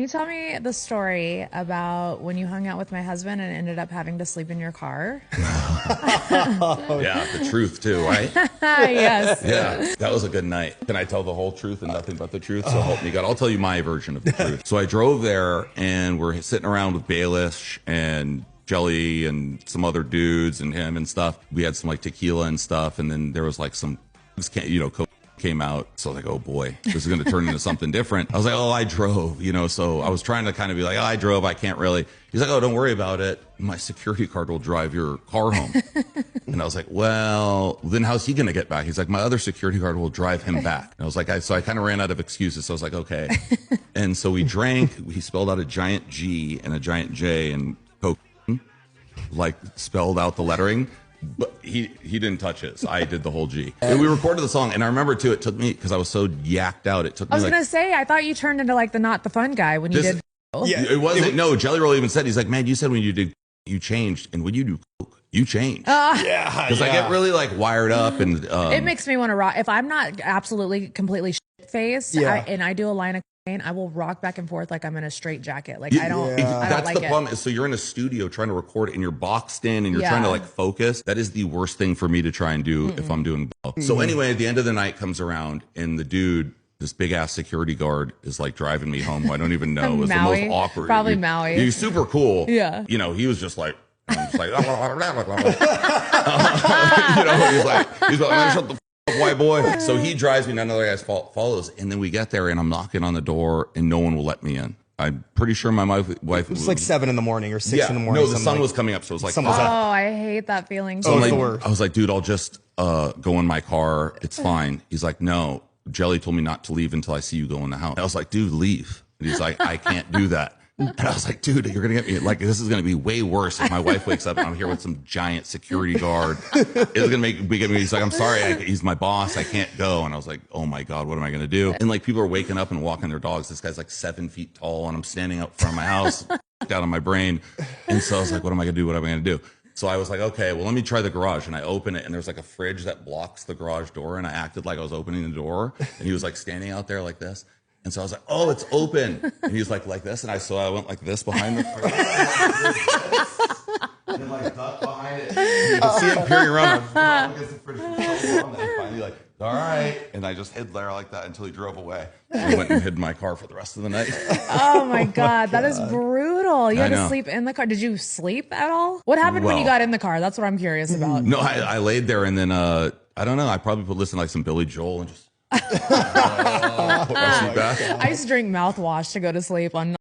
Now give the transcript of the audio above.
Can you tell me the story about when you hung out with my husband and ended up having to sleep in your car? Yeah, the truth too, right? Yes. Yeah, that was a good night. Can I tell the whole truth and nothing but the truth? So help me God. I'll tell you my version of the truth. So I drove there and we're sitting around with Baelish and Jelly and some other dudes and him and stuff. We had some like tequila and stuff, and then there was like some, coke came out. So I was like, oh boy, this is going to turn into something different. I was like, oh, I drove, so I was trying to kind of be like, oh, I drove, I can't really. He's like, oh, don't worry about it. My security card will drive your car home. And I was like, well, then how's he going to get back? He's like, my other security guard will drive him back. And I was like, so I kind of ran out of excuses. So I was like, okay. And so we drank, he spelled out a giant G and a giant J and Coke, like spelled out the lettering. But he didn't touch it. So I did the whole G. And we recorded the song. And I remember, too, it took me, because I was so yacked out, it took me I was going to say, I thought you turned into like the not the fun guy when you did. Yeah, it wasn't. No, Jelly Roll even said, he's like, man, you said when you did, you changed. And when you do Coke, you change. Yeah. Because I get really like wired up. And it makes me want to rock. If I'm not absolutely completely shit-faced and I do a line of cocaine, I will rock back and forth like I'm in a straight jacket. Like I don't That's like the problem. So you're in a studio trying to record it and you're boxed in and you're trying to like focus. That is the worst thing for me to try and do if I'm doing both. So anyway, at the end of the night comes around and the dude, this big ass security guard, is like driving me home. Who I don't even know. It was the most awkward. Probably Maui. He's super cool. Yeah. He was just like, I'm just like, he's like, shut the white boy. So he drives me, none of the other guys follows, and then we get there and I'm knocking on the door and no one will let me in. I'm pretty sure my wife It's like 7 in the morning or 6 in the morning. No, the sun was coming up, so it was like, I hate that feeling. So I was like, dude, I'll just go in my car. It's fine. He's like, no, Jelly told me not to leave until I see you go in the house. I was like, dude, leave. And he's like, I can't do that. And I was like, dude, you're going to get me, like, this is going to be way worse if my wife wakes up and I'm here with some giant security guard. It's going to make me, he's like, I'm sorry, he's my boss, I can't go. And I was like, oh my God, what am I going to do? And like, people are waking up and walking their dogs. This guy's like 7 feet tall and I'm standing out front of my house, out of my brain. And so I was like, what am I going to do? What am I going to do? So I was like, okay, well, let me try the garage. And I open it and there's like a fridge that blocks the garage door. And I acted like I was opening the door. And he was like standing out there like this. And so I was like, oh, it's open. And he was like this. And so I went like this behind the fridge. And then like ducked behind it. And you could see him peering around. Against the fridge for so long that I finally like, all right. And I just hid there like that until he drove away. And we went and hid in my car for the rest of the night. Oh my God, that is brutal. You had to sleep in the car. Did you sleep at all? What happened when you got in the car? That's what I'm curious about. No, I laid there and then, I don't know. I probably put listen to like some Billy Joel and just put my seat back. I used to drink mouthwash to go to sleep on